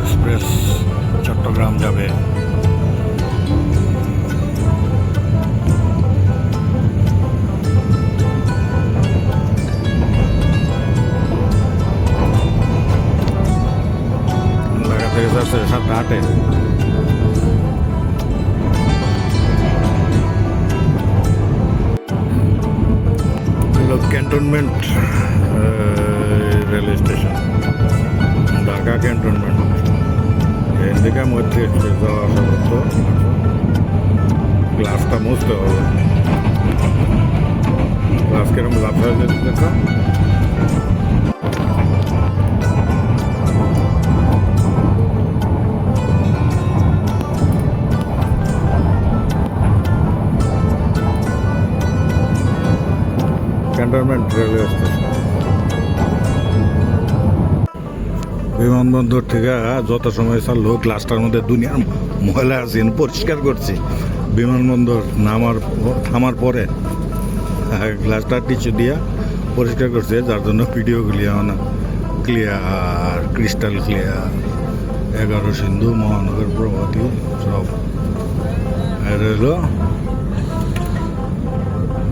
Express Chittagong যাবে। ঢাকা থেকে যাচ্ছে 7:08-এ। Cantonment railway station, Dhaka cantonment. এদিকে মৈত্রী এক্সপ্রেস যাওয়া আসা করতো। গ্লাসটা মুছতে হবে। গ্লাস কিরম লাভ হয়ে যেতে দেখো। Cantonment railway station. বিমানবন্দর থেকে যত সময় চাললো গ্লাসটার মধ্যে দুনিয়ার ময়লা আছে পরিষ্কার করছি। বিমানবন্দর থামার পরে গ্লাসটা টিস্যু দিয়া পরিষ্কার করছে, যার জন্য ভিডিওগুলি না ক্লিয়ার, ক্রিস্টাল ক্লিয়ার। 11 সিন্ধু, মহানগর, প্রভাতী সব। আর হলো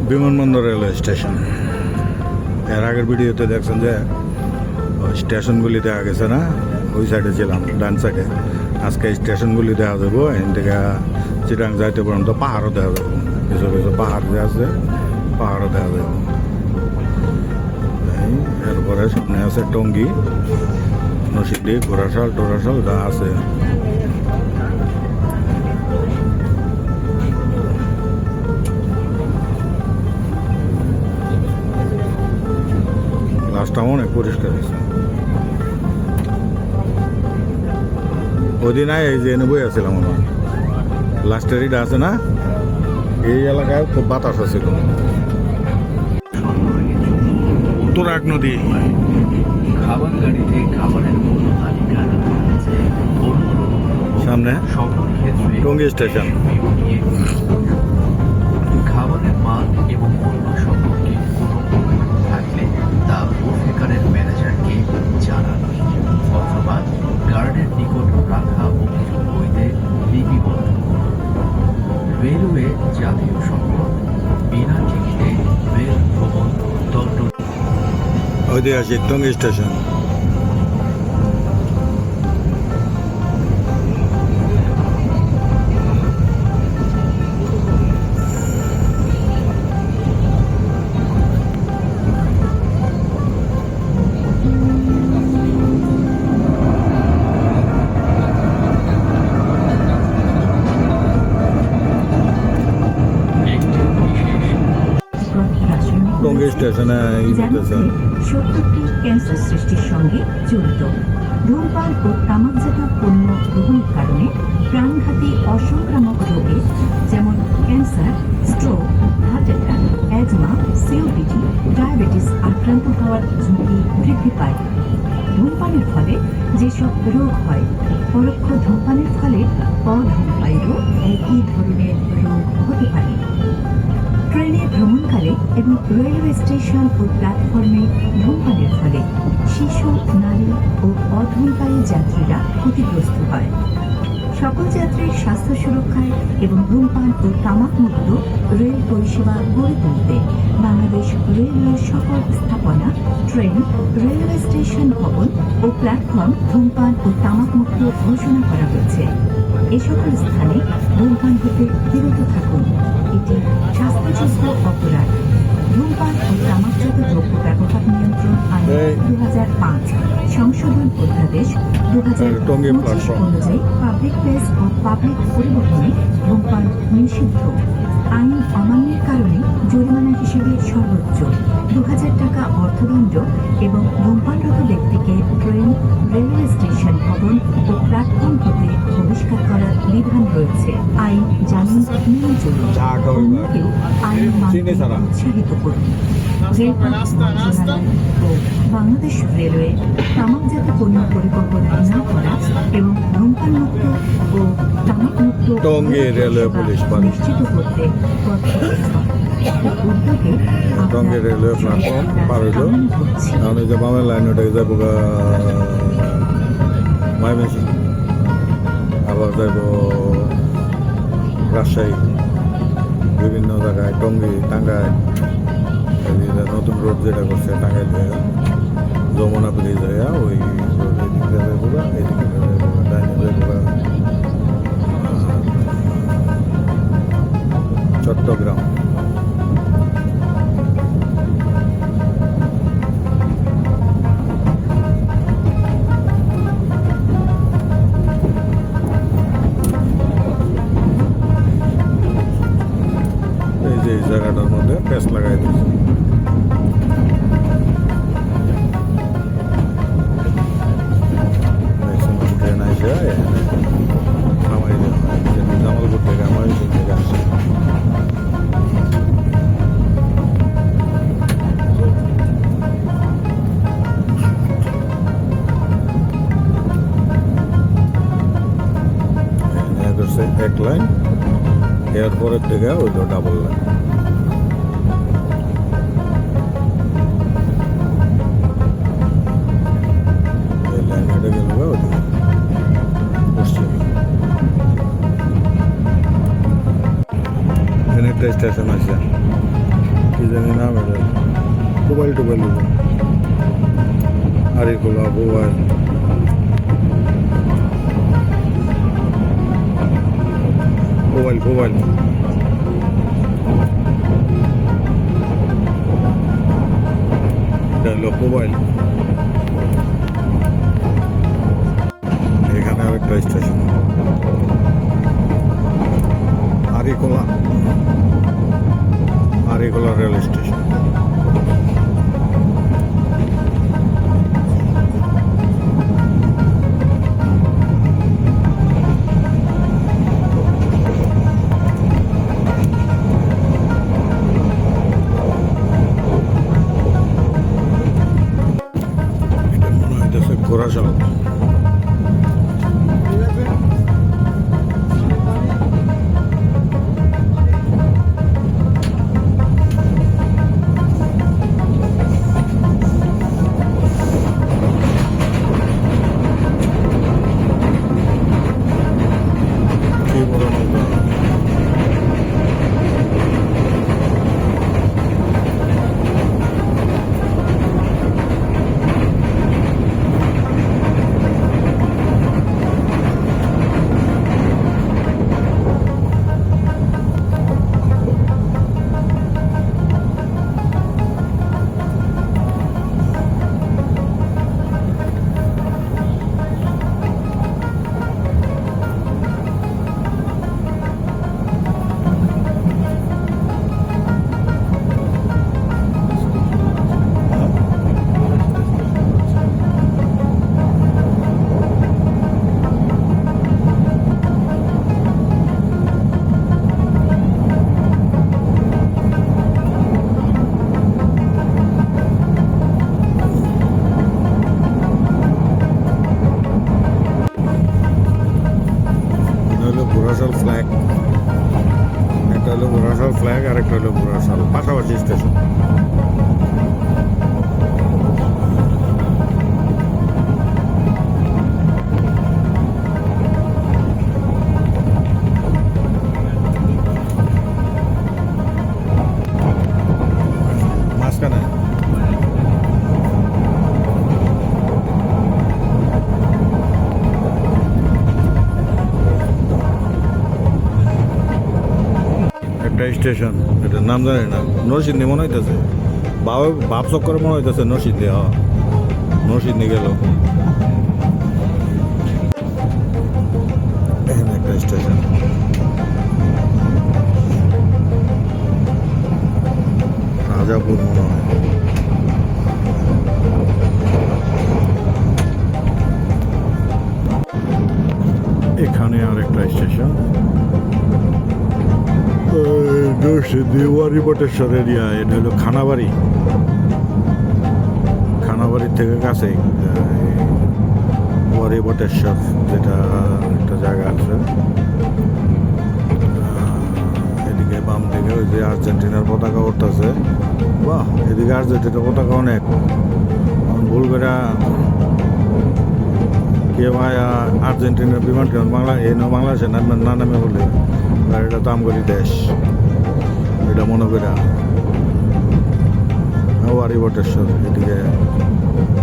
বিমানবন্দর রেলওয়ে স্টেশন। এর আগের ভিডিওতে দেখছেন যে স্টেশনগুলি দেখা গেছে না, ওই সাইডে ছিলাম ডান সাইডে। আজকে স্টেশনগুলি দেখা যাবো। এখান থেকে চিটাং যাইতে পর্যন্ত পাহাড়ও দেখা যাবো। কিছু কিছু পাহাড় যে আছে, পাহাড়ও দেখা যাবো। এরপরে সামনে আছে টঙ্গী, নসিদ্দি, ঘোড়াশাল টোড়াশাল যা আছে। গ্লাসটা অনেক পরিষ্কার হয়েছে। ওদিন এই যে এনে বই আসছিলাম আমার লাস্টের ইটা আছে না, এই এলাকায় খুব বাতাস ছিল। উত্তরাক নদী। খাবার গাড়িতে খাবারের মূল্য তালিকা সামনে টঙ্গী স্টেশন। খাবারের মান এবং মূল্য সম্পর্কে কোনো অভিযোগ থাকলে তা বুফেকারের ম্যানেজারকে জানান অথবা গার্ডের নিকট রাখা অভিযোগ বইতে লিপিবদ্ধ করুন। রেলওয়ে জাতীয় সম্পদ, বিনা টিকিটে রেল ভ্রমণ দণ্ড। ঐতিহাসিক টঙ্গী স্টেশন। টঙ্গী স্টেশনে সত্যটি ক্যান্সার সৃষ্টির সঙ্গে জড়িত। ধূমপান ও তামাকজাত পণ্য গ্রহণের কারণে প্রাণঘাতী অসংক্রামক রোগে যেমন cancer, stroke, heart attack, asthma, COPD, diabetes আক্রান্ত হওয়ার ঝুঁকি বৃদ্ধি পায়। ধূমপানের ফলে যেসব রোগ হয়, পরোক্ষ ধূমপানের ফলে অধূমপায়ীরও একই ধরনের রোগ হতে পারে। ট্রেনে ভ্রমণকালে এবং রেলওয়ে স্টেশন ও প্ল্যাটফর্মে ধূমপানের ফলে শিশু, নারী ও অধূমপায়ী যাত্রীরা ক্ষতিগ্রস্ত হয়। সকল যাত্রীর স্বাস্থ্য সুরক্ষায় এবং ধূমপান ও তামাকমুক্ত রেল পরিষেবা গড়ে তুলতে বাংলাদেশ রেলওয়ের সকল স্থাপনা, ট্রেন, রেলওয়ে স্টেশন ভবন ও প্ল্যাটফর্ম ধূমপান ও তামাকমুক্ত ঘোষণা করা হয়েছে। এ সকল স্থানে ধূমপান হতে বিরত থাকুন। এটি শাস্তিযোগ্য অপরাধ। ধূমপান ও তামাকজাত দ্রব্য ব্যবহার নিয়ন্ত্রণ আইন 2005 সংশোধন অধ্যাদেশ 2025 অনুযায়ী পাবলিক প্লেস ও পাবলিক পরিবহনে ধূমপান নিষিদ্ধ। আইন অমান্যের কারণে জরিমানা হিসেবে সর্বোচ্চ 2000 টাকা অর্থদণ্ড এবং ধূমপানরত ব্যক্তিকে ট্রেন, রেলওয়ে স্টেশন ভবন ও প্ল্যাটফর্ম হতে বহিষ্কার করার বিধান রয়েছে। আইন জানুন, মেনে চলুন, অন্যকেও আইন মানতে উৎসাহিত করুন। রেলপথ মন্ত্রণালয় ও বাংলাদেশ রেলওয়ে তামাকজাত পণ্য পরিবহন না করা এবং ধূমপানমুক্ত ও তামাকমুক্ত টঙ্গী রেলওয়ে পুলিশ নিশ্চিত করতে বদ্ধপরিকর। উদ্যোগে টঙ্গী রেলওয়ে প্ল্যাটফর্ম পার হইল। এখন এই যে বামের লাইন ওটাকে যাবো ময়মনসিংহ। যাইব রাজশাহী, বিভিন্ন জায়গায়, টঙ্গী, টাঙ্গাইল, এদিকে নতুন রোড যেটা করছে টাঙ্গাইল হয়ে যমুনা ব্রিজ হয়ে ওই রোড এদিকে যাইব, এদিকে যাইব ডাইনে যাইব চট্টগ্রাম। এই যে এই জায়গাটার মধ্যে প্যাচ লাগাই দিচ্ছে। ট্রেন আসে নামাই দেওয়া হয়, জামালপুর থেকে আমার থেকে আসে। এক লাইন, এরপরের দিকে হইল ডাবল লাইন। এই লাইন হেঁটে গেল ওদিকে পশ্চিম। এখানে একটা স্টেশন আছে, কি জানি নাম এটা, মোবাইল টোবাইল আরিকোলা মোবাইল। মোবাইল এটা হলো মোবাইল। এখানে আরেকটা স্টেশন আরিকোলা রেল স্টেশন। ঘোড়াশাল। কি বড় নৌকা! ঘোড়াশাল ফ্ল্যাগ, একটা হলো ঘোড়াশাল ফ্ল্যাগ আর একটা হলো ঘোড়াশাল, পাশাপাশি স্টেশন। মাঝখানে একটা স্টেশন, এটার নাম জানি না, নরসিংদী মনে হইতেছে, বাপ চক্কর মনে হইতেছে নরসিংদী। হ্যাঁ, নরসিংদী গেল। এখানে একটা স্টেশন, রাজাপুর মনে হয়। এখানে আর একটা স্টেশন, দেওয়ারি বটেশ্বর এরিয়া। এটা হলো খানাবাড়ির থেকে কাছে ওয়ারি বটেশ্বর, যেটা একটা জায়গা আছে। এদিকে বাম দিকে ওই যে আর্জেন্টিনার পতাকা উঠতেছে। বাহ, এদিকে আর্জেন্টিনার পতাকা অনেক। ভুল করে কে ভাই আর্জেন্টিনার বিমান কেমন বাংলা এই বাংলাদেশে না নামে বলে আর এটা তো আমগরি দেশ এটা মনে করি আওয়ারি বটেশ্বর এদিকে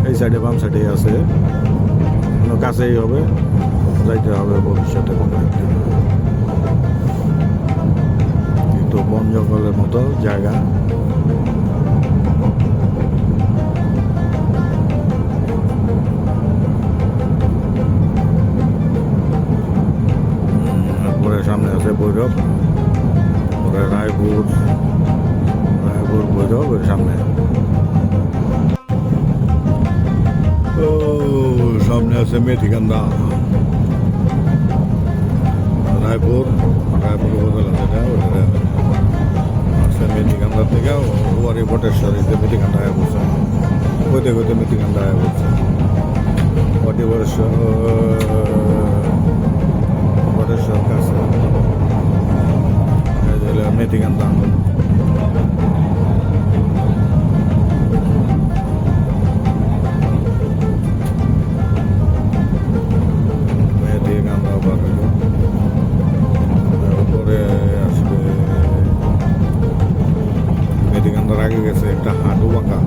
এই সাইডে বাম সাইডে আছে কাছেই হবে যাইতে হবে ভবিষ্যতে কোনো একদিন কিন্তু বন জঙ্গলের মতো জায়গা পরে সামনে আছে ভৈরব পরে রায়পুর ভৈরব এর সামনে ও সামনে আছে মেথিকান্দা রায়পুর উপজেলা যেটা ওটা আছে মেথিকান্দা থেকে ওয়ারি বটেশ্বর এতে মেথিকান্দা আয়া বলছে কইতে কইতে মেথিকান্দা আয়া বলছে ওয়ারি বটেশ্বর কাছে মেথিকান্দা আগে গেছে একটা হাঁটু বাঁকা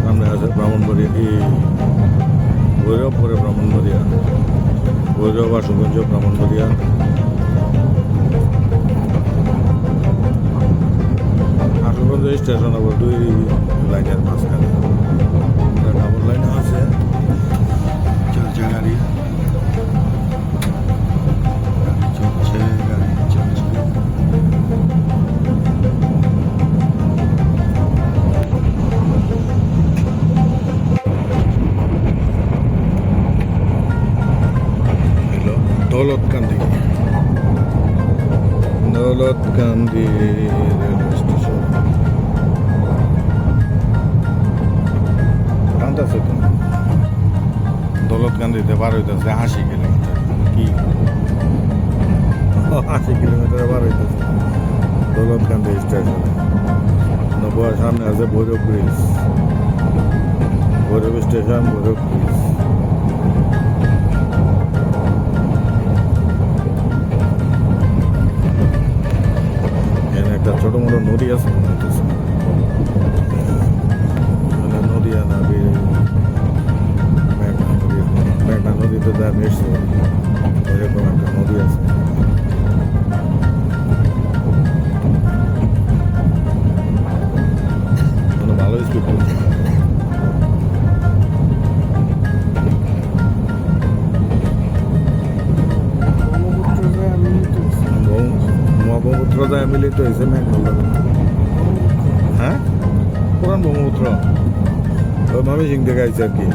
সামনে আছে ব্রাহ্মণবাড়িয়া ভৈরব পরে ব্রাহ্মণবাড়িয়া ভৈরব আশুগঞ্জ ব্রাহ্মণবাড়িয়া স্টেশন আবার দুই লাইনের মাঝখানে ডাবল লাইন আছে চলছে গাড়ি চলছে দৌলতকান্দি রেলওয়ে স্টেশন আছে তো দৌলতকান্দিতে পার হইতেছে 80 কিলোমিটার কি 80 কিলোমিটার পার হইতেছে দৌলতকান্দি স্টেশনে সামনে আছে Bhairab bridge Bhairab station Bhairab bridge এখানে একটা ছোট মোটো নদী আছে মনে হইতেছে নদী না মেঘনা নদীতে যা মিশছে এরকম একটা নদী আছে মানে ভালো স্পিড করছে ব্রহ্মপুত্র যায় মিলিত হয়েছে মেঘনা হ্যাঁ পুরান ব্রহ্মপুত্র মামি সিং থেকে আইছে আর কি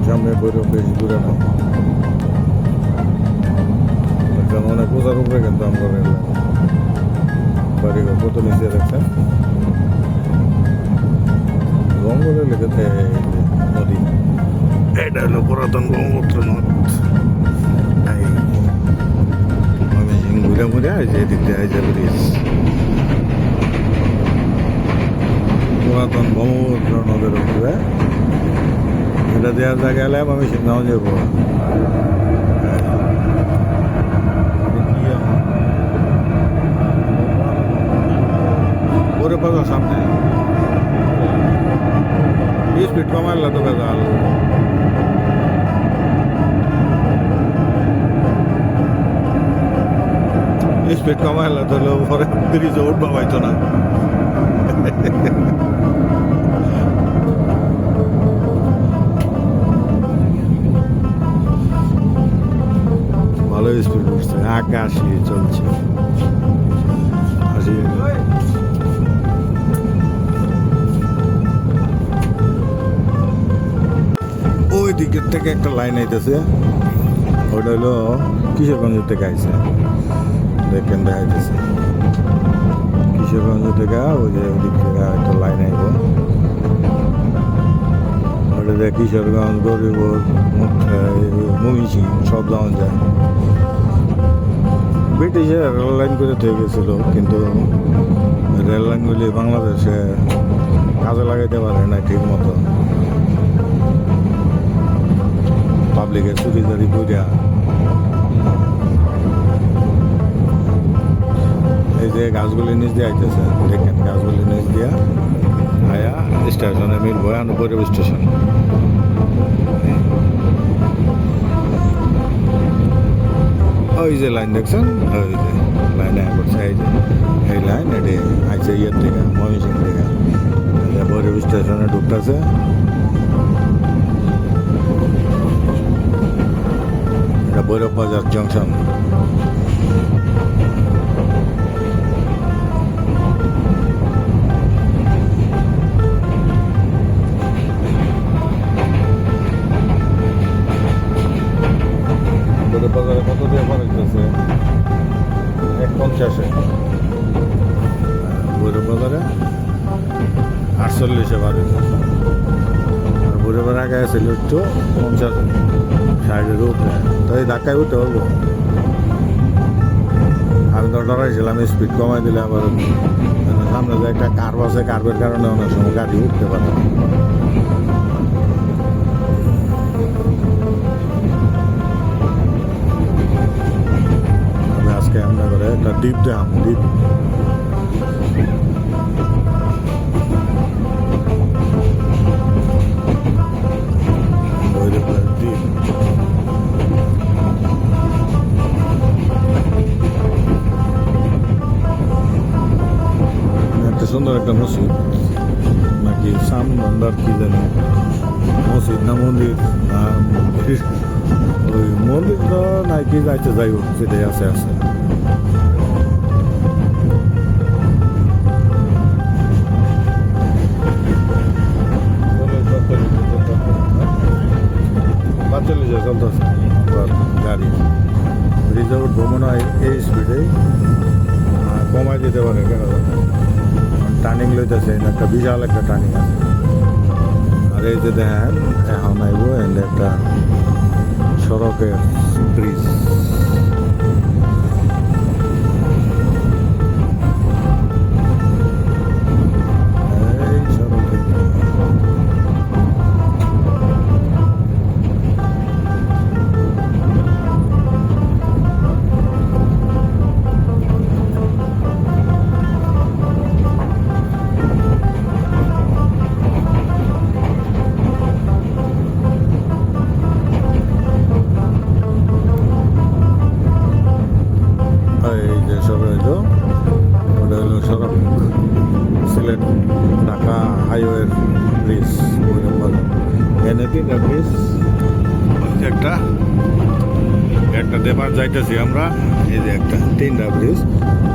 সামনে বৈরব বেশি দূরে না অনেক বোঝার উপরে কিন্তু আমরা বাড়িঘর কত নিচে দেখছেন জঙ্গলে লেগেছে নদী এটা হলো পুরাতন ব্রহ্মপুত্র নদ আমি ঘুরে ঘুরে আইছে এদিক দিয়ে আইছে ব্রিজ পুরাতন ব্রহ্মপুত্র নদের উপরে এটা দেওয়ার জায়গা এলাম আমি সিংহাও যাবো সামনে স্পিড কমাইলা তো বেজাল স্পিড কমাইলা তো পরে ব্রিজে উঠবা পাইতো না ভালো স্পিড উঠছে আকাশি চলছে দিকের থেকে একটা লাইন আইতেছে, ওটা হলো কিশোরগঞ্জ থেকে আইছে, দেখেন দেখা যাইতেছে কিশোরগঞ্জ থেকে ওই যে ওই দিক থেকে একটা লাইন আইব, ওটা দিয়ে কিশোরগঞ্জ গরিবপুর ময়মনসিং সব যাওয়া যায়। ব্রিটিশের রেল লাইন করে থেকে গেছিল, কিন্তু রেল লাইনগুলি বাংলাদেশে কাজে লাগাইতে পারে না ঠিক মতো, পাবলিকের সুবিধারি করিয়া। এই যে গাছগুলি নিচ দিয়ে আইতেছে, দেখেন গাছগুলি নিচ দিয়া আয়া স্টেশনে মিলব, আনুপরিব স্টেশন। ওই যে লাইন দেখছেন, ওই যে লাইন আয়া করছে, এই লাইন এটি আইছে ইয়ের থেকে, ময়মনসিং থেকে ভৈরব স্টেশনে ঢুকতেছে। এটা ভৈরব বাজার জংশন। ভৈরব বাজারে কত দিয়ে পাঠাইতেছে? 150-এ। ভৈরব বাজারে 48-এ পাঠাইতেছে। আর ভৈরবের আগে ছিল একটু 50-60-এর উপরে, তো এই ধাক্কায় উঠতে পারবো। আমি তো ডরাইছিলাম স্পিড কমাই দিলে আবার সামনে যে একটা কার্ভ আছে, কার্ভের কারণে অনেক সময় গাড়ি উঠতে পারে। আমি আজকে আমরা করে একটা দ্বীপ দেখাম, দ্বীপ। দ্বীপ একটা সুন্দর একটা মসজিদ, নাকি সামনান্দার কি জানি মসজিদ না মন্দির না মন্দির, ওই মন্দির তো নাকি যাইতে যাই হোক, সেটাই আছে আছে। চলতেছে গাড়ি রিজার্ভ ভ্রমণ হয় এই স্পিডে, কমাই দিতে পারে কেন, টার্নিং লইতেছে, একটা বিশাল একটা টার্নিং আছে। আর এই যে দেখেন এখন আইব একটা সড়কের ব্রিজ, এই সড়কের সিলেট ঢাকা হাইওয়ের ব্রিজ, এনে তিনটা ব্রিজ, একটা একটা দেবার যাইতেছি আমরা, এই যে একটা তিনটা ব্রিজ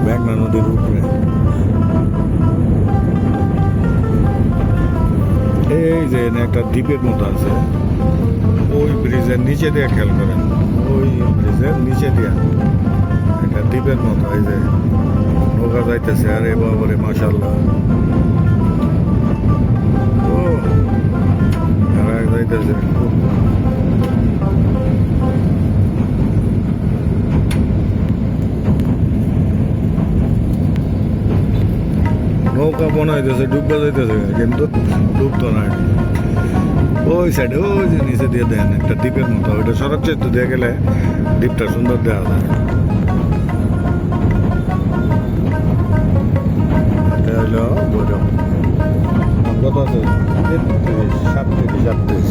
মেঘনা নদীর উপরে। এই যে একটা দ্বীপের মতো আছে, ওই ব্রিজের নিচে দিয়ে খেয়াল করেন, ওই ব্রিজের নিচে দিয়ে একটা দ্বীপের মতো, এই যে নৌকা যাইতেছে। আরে বাবারে মাশাআল্লাহ, ও যাইতেছে। নৌকা বানাইতেছে, ডুববা যাইতেছে, কিন্তু ডুবতো না। ওই সাইডে ওই যে নিচে দিয়ে দেন একটা দ্বীপের মতো, ওইটা সড়ক চেষ্টা দিয়ে গেলে দ্বীপটা সুন্দর দেওয়া যায়। এটা হলো ভৈরব, কত আছে 37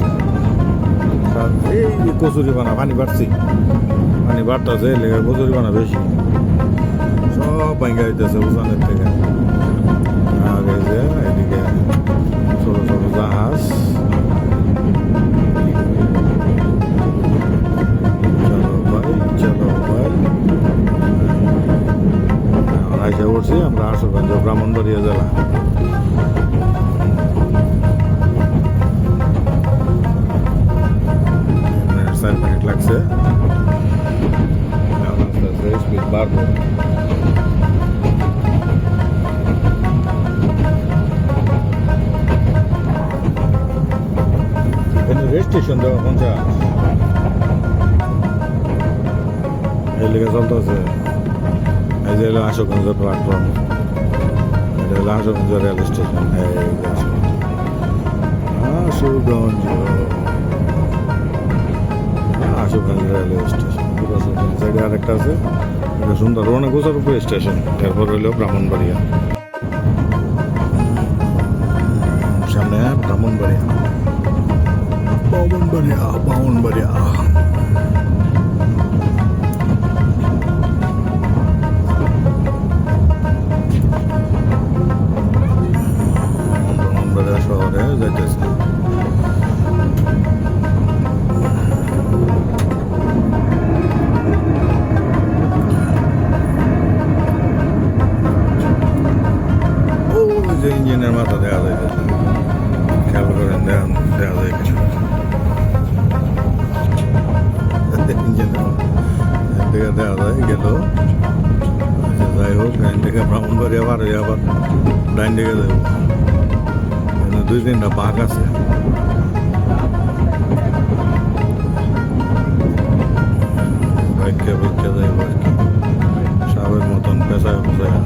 এই কচুরি বানা, পানি বাড়ছি, পানি বাড়তেছে, লেগে কচুরি বানা বেশি, সব ভাঙ্গা হইতেছে উজানের থেকে। আর এই যে এদিকে ছোট ছোট জাহাজ, চলো ভাই আমরা এসে পড়ছি, আমরা আশুগঞ্জ ব্রাহ্মণবাড়িয়া জেলা। 5 মিনিট লাগছে। আস্তে আস্তে স্পিড বাড়বো। রেল স্টেশন দেওয়া 50 এই লেগে চলতেছে। এই যে হলো আশুগঞ্জ প্ল্যাটফর্ম, এটা হলো Ashuganj rail station. Ashuganj Ashuganj railway station সাইডে আরেকটা আছে, এটা সুন্দর অনেক উঁচার উপরে স্টেশন। এরপর হইল ব্রাহ্মণবাড়িয়া, সামনে ব্রাহ্মণবাড়িয়া ব্রাহ্মণবাড়িয়া ব্রাহ্মণবাড়িয়া। ব্রাহ্মণবাড়িয়া শহরে যাইতেছে। যে ইঞ্জিনের মাথা দেওয়া যাইতেছে, খেয়াল করেন, দেওয়া যায় কিছু ইঞ্জিনের থেকে দেওয়া যায় গেল। যাই হোক, ডাইন থেকে ব্রাহ্মণবাড়িয়া আবার আবার ডাইন দিকে যাবো। 2-3টা বাঘ আছে। বাইকে বাইকে যাইব আর কি, সাবের মতন পেঁচায় পেঁচায়।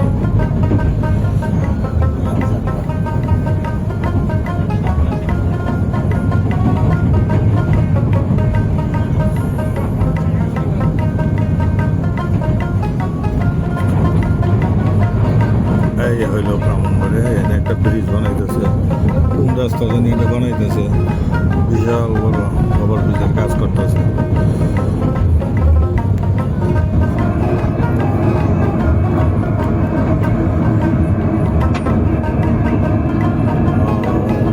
এই হইল ব্রাহ্মণবাড়িয়া। এখানে একটা ব্রিজ বানাইতেছে, কোন রাস্তা জানি এটা বানাইতেছে, বিশাল বড় ওভার ব্রিজের কাজ করতেছে।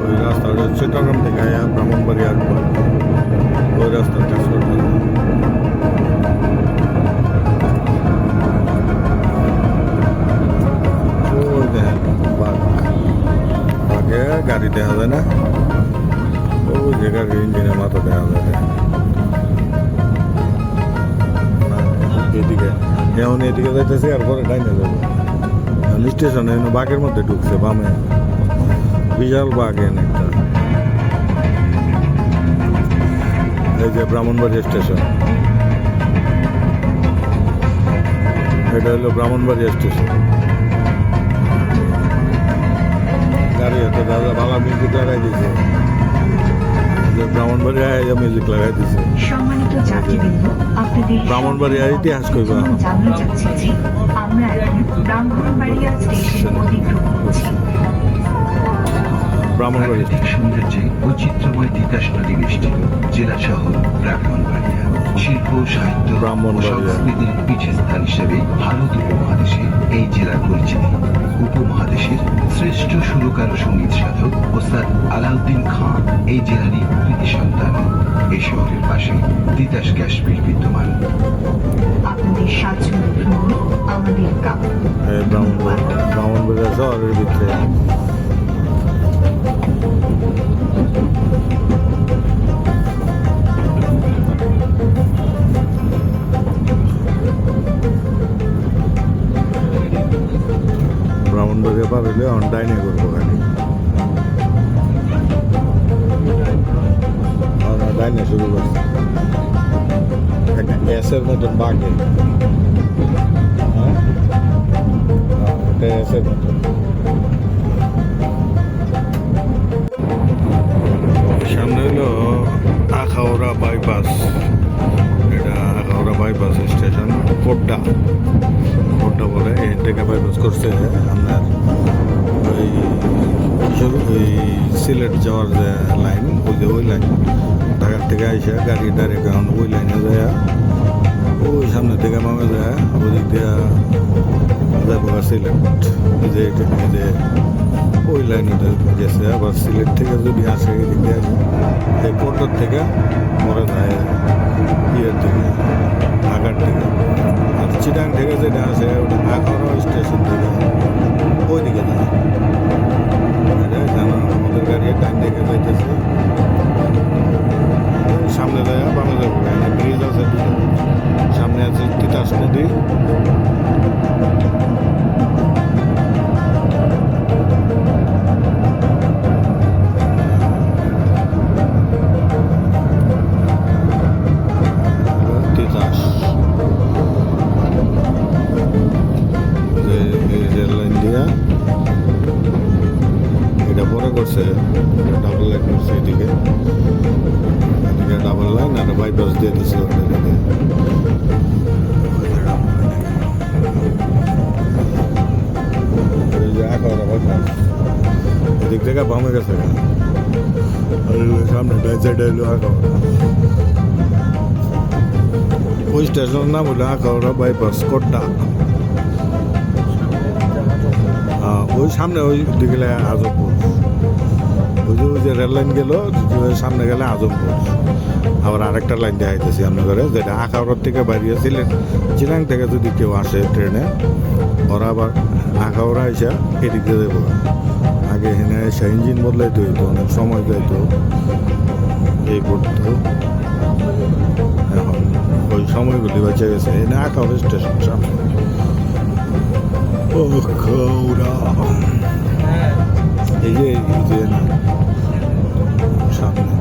ওই রাস্তাটা চট্টগ্রাম থেকে আয়া ব্রাহ্মণবাড়িয়া আসবো, ওই রাস্তার কাজ করতেছে। গাড়ি দেখা যায় না, ওই যে গাড়ির ইঞ্জিনের মাথা দেখা যায় না। এদিকে এখন এদিকে যাইতেছে, আর পরে ডাইনে যাবো। স্টেশনে বাঘের মধ্যে ঢুকছে বামে, বিশাল বাঘ এনে একটা। এই যে ব্রাহ্মণবাড়িয়া স্টেশন, এটা হলো ব্রাহ্মণবাড়িয়া স্টেশন। গাড়ি হতো দাদা ভালো মিউজিক লাগাই দিয়েছে, ব্রাহ্মণবাড়িয়া মিউজিক লাগাই দিয়েছে। সম্মানিত যাত্রীবৃন্দ, আপনাদের ব্রাহ্মণবাড়িয়ার ইতিহাস কইবা। জানানো যাচ্ছে যে আমরা এখন ব্রাহ্মণবাড়িয়া স্টেশন অতিক্রম করছি। ব্রাহ্মণবাড়িয়া প্রাকৃতিক সৌন্দর্যে বৈচিত্র্যময় তিতাস নদী বেষ্টিত জেলা শহর ব্রাহ্মণবাড়িয়া শিল্প, সাহিত্য ও ব্রাহ্মণবাড়িয়া। সংস্কৃতির পীঠস্থান হিসেবে ভারত উপমহাদেশে এই জেলার পরিচিতি। উপমহাদেশের শ্রেষ্ঠ সুরকার ও সঙ্গীত সাধক ওস্তাদ আলাউদ্দিন খান এই জেলারই কৃতি সন্তান। এই শহরের পাশে তিতাস গ্যাস মিল বিদ্যমান। আপনাদের স্বাচ্ছন্দ্য ভ্রমণ আমাদের কাম্য। ব্রাহ্মণবাড়িয়া শহরের ভিতরে ব্রাহ্মণবাড়িয়া পার হইলে এখন ডাইনে করবো গাড়ি। ডাইনে শুরু করছে একটা গ্যাসের মতন বাঘে, একটা গ্যাসের মতন। সামনে হলো আখাউড়া বাইপাস, এটা আখাউড়া বাইপাস স্টেশন। কোড্ডা কোড্ডা বলে, এর থেকে বাইপাস করছে আপনার ওই সিলেট যাওয়ার যে লাইন, ওই লাইন ঢাকার থেকে আইসা গাড়ি ডাইরেক্ট এখন ওই লাইনে যায়, ওই সামনে থেকে মামে যায়, ওই দিক দিয়ে যাবো সিলেট। যে ওই লাইনে গেছে। আবার সিলেট থেকে যদি আসে এই দিক দিয়ে আসে, এই কোড্ডার থেকে পরে যায় ইয়ের থেকে, ঢাকার থেকে। আর চিটাং থেকে যেটা আসে ওটা আখাউড়া স্টেশন থেকে ওই দিকে যায়। আমাদের গাড়ি ডান দিকে যাইতেছে, সামনে যায় বামে যাবো। করছে, ডাবল লাইন করছে এদিকে ডাবল লাইন আর বাইপাস দিয়ে দিছে এদিকে। এই যে আখাউড়া বাইপাস এদিক থেকে বামে গেছে, আর সামনে ডান সাইডে হলো আখাউড়া। ওই স্টেশনের নাম হলো আখাউড়া বাইপাস কোট্টা। ওই সামনে ওই দিকে গেলে আজমপুর, ওই যে রেল লাইন গেল সামনে গেলে আজমপুর। আবার আরেকটা লাইন দেখাইতেছি আপনাদের, যেটা আখাউড়ার থেকে বাড়িয়েছিলেন চিরাং থেকে যদি কেউ আসে ট্রেনে, ওরা আবার আখাউড়া এসে এদিক দিয়ে দেবো। আগে এখানে এসে ইঞ্জিন বদলাইতে হইতো, অনেক সময় যাইতো, এই করতো। এখন ওই সময়গুলি বেঁচে গেছে। এখানে আখাউড়া স্টেশন সামনে। এই যে সামনে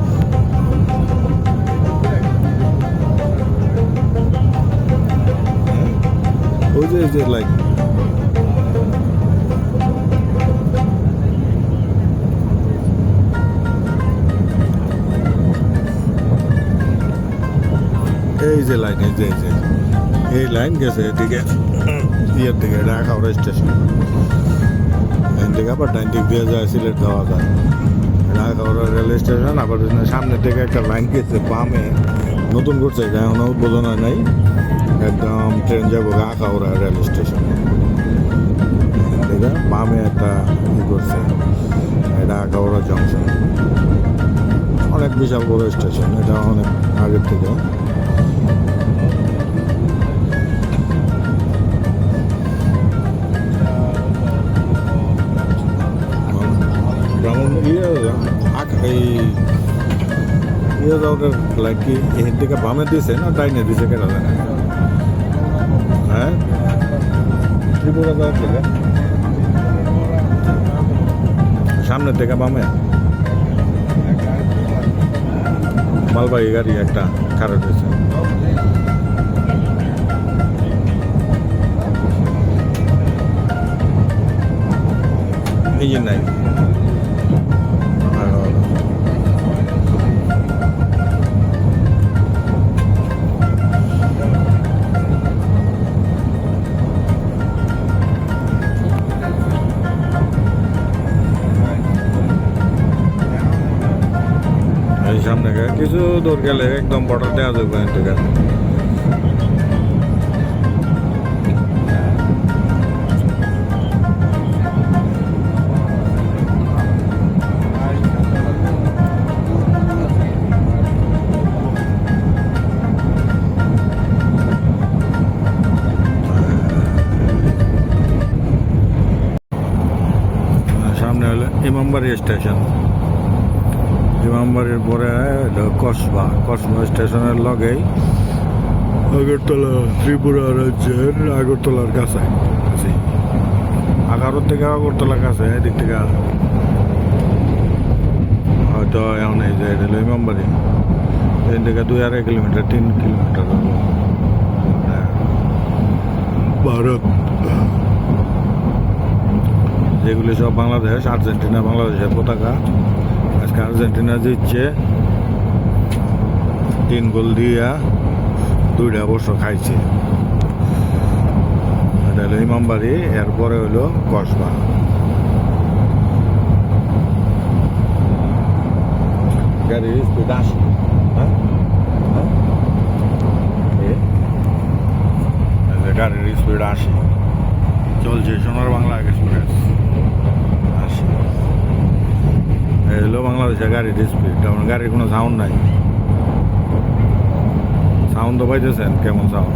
ওই যে লাইক এই যে লাইন, এই লাইন গেছে এদিকে ইয়ের দিকে, এটা আখাউড়া স্টেশন। এখান থেকে আবার ডাইন দিক দিয়ে যায় সিলেট যাওয়া যায়, এটা আখাউড়া রেল স্টেশন। আবার সামনে থেকে একটা লাইন গেছে বামে, নতুন করছে, এটা এখনো উদ্বোধন হয় নাই। একদম ট্রেন যাবো আখাউড়া রেল স্টেশন। এখান থেকে বামে একটা ই করছে, এটা আখাউড়া জংশন। অনেক বিশাল বড় স্টেশন, এটা অনেক আগের থেকে। লাইক কি এখান থেকে বামে দিয়েছে না ডাইনে দিয়েছে কেন জানে? হ্যাঁ, ত্রিপুরা যাওয়ার থেকে সামনের থেকে বামে মালবাহী গাড়ি একটা খারাপ হয়েছে। ইঞ্জিন নাই। সামনে কিছু দূর গেলে একদম বর্ডার দেওয়া যাবে এখান থেকে। সামনে হলো ইমামবাড়ি স্টেশন। ইমামবাড়ির পরে কসবা স্টেশনের লগেই আগরতলা, ত্রিপুরা রাজ্যের আগরতলার কাছে। 11 থেকে আগরতলার কাছে, এদিক থেকে হয়তো এখন এই যে এটা হলো ইমামবাড়ি। এদিন থেকে 2-2.5 কিলোমিটার, 3 কিলোমিটার ভারত। যেগুলি সব বাংলাদেশ, আর্জেন্টিনা বাংলাদেশের পতাকা। আজকে আর্জেন্টিনা জিতছে, 3 গোল দিয়া 2টা অবশ্য খাইছে। এটা হলো ইমামবাড়ি, এরপরে হলো কসবা। গাড়ির স্পিড 80। গাড়ির স্পিড 80 চলছে। সোনার বাংলা এক্সপ্রেস 80। এই হলো বাংলাদেশের গাড়ির স্পিড। আমার গাড়ির কোনো সাউন্ড নাই। সাউন্ড তো পাইতেছেন কেমন সাউন্ড?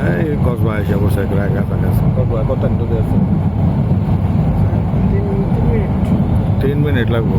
এই কসবা এসে বসে কাছাকাছি। কসবা কত আছে? 3 মিনিট লাগবো।